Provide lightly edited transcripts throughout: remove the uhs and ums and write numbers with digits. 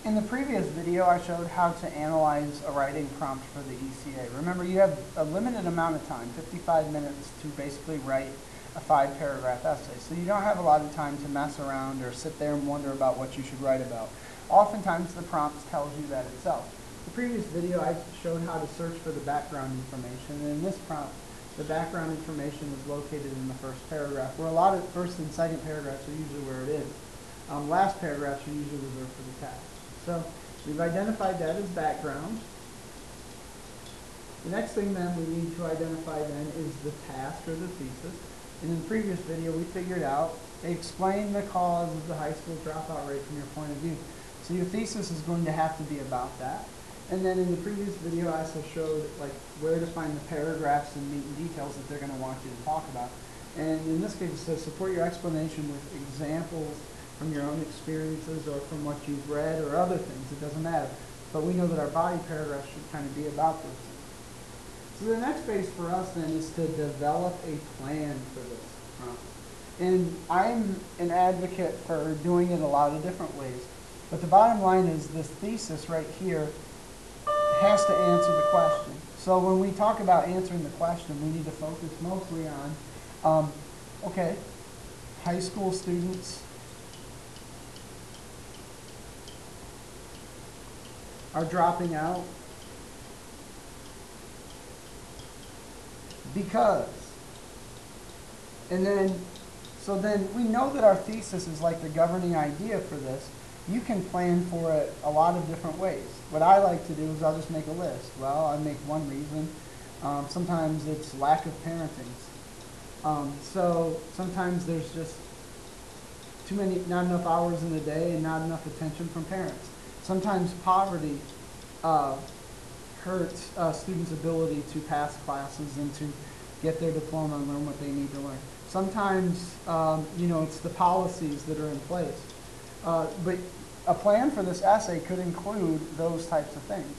In the previous video, I showed how to analyze a writing prompt for the ECA. Remember, you have a limited amount of time, 55 minutes, to basically write a 5-paragraph essay. So you don't have a lot of time to mess around or sit there and wonder about what you should write about. Oftentimes, the prompt tells you that itself. The previous video, I showed how to search for the background information. And in this prompt, the background information is located in the first paragraph, where a lot of first and second paragraphs are usually where it is. Last paragraphs are usually reserved for the task. So we've identified that as background. The next thing then we need to identify then is the task or the thesis. And in the previous video we figured out, explain the cause of the high school dropout rate from your point of view. So your thesis is going to have to be about that. And then in the previous video I also showed like where to find the paragraphs and meat and details that they're going to want you to talk about. And in this case it says support your explanation with examples from your own experiences or from what you've read or other things. It doesn't matter. But we know that our body paragraph should kind of be about those things. So the next phase for us then is to develop a plan for this prompt. And I'm an advocate for doing it a lot of different ways. But the bottom line is this thesis right here has to answer the question. So when we talk about answering the question, we need to focus mostly on, okay, high school students are dropping out because, and then, so then we know that our thesis is like the governing idea for this. You can plan for it a lot of different ways. What I like to do is I'll just make a list. Well, I make one reason. Sometimes it's lack of parenting. So sometimes there's just not enough hours in the day and not enough attention from parents. Sometimes poverty hurts students' ability to pass classes and to get their diploma and learn what they need to learn. Sometimes, it's the policies that are in place. But a plan for this essay could include those types of things.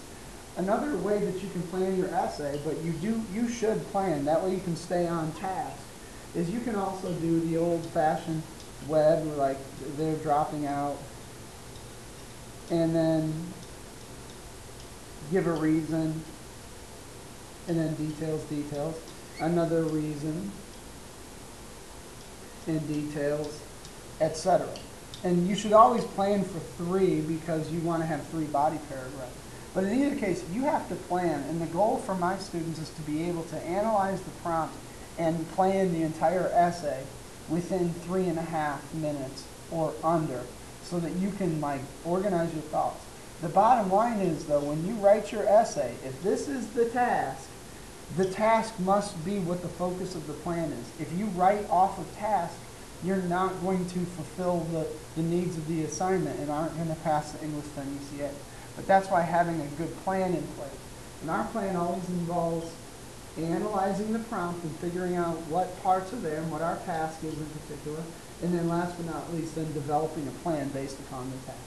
Another way that you can plan your essay, but you should plan, that way you can stay on task, is you can also do the old-fashioned web, where like they're dropping out, and then give a reason, and then details, another reason, and details, etc. And you should always plan for 3 because you want to have 3 body paragraphs. But in either case, you have to plan, and the goal for my students is to be able to analyze the prompt and plan the entire essay within 3.5 minutes or under, so that you can organize your thoughts. The bottom line is though, when you write your essay, if this is the task must be what the focus of the plan is. If you write off of task, you're not going to fulfill the needs of the assignment and aren't going to pass the English 10 ECA. But that's why having a good plan in place. And our plan always involves analyzing the prompt and figuring out what parts are there and what our task is in particular. And then last but not least, then developing a plan based upon the task.